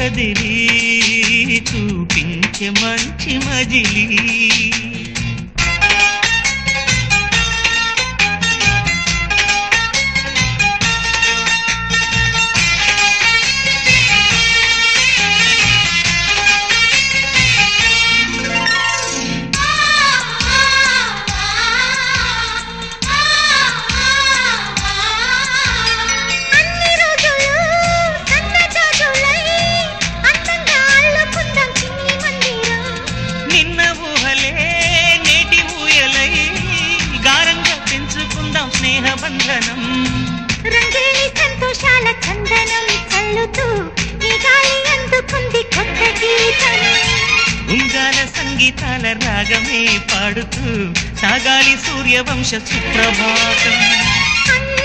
కదిలి చూపించే మంచి మజిలీ స్నేహబంధనం రంగేణి సంతోషాల చందనం చల్లుతూ ఈ గాలి అందుకుంది కొత్త గీతం ఉంగాల సంగీతాల రాగమే పాడుతూ సాగాలి సూర్యవంశ సుప్రభాతం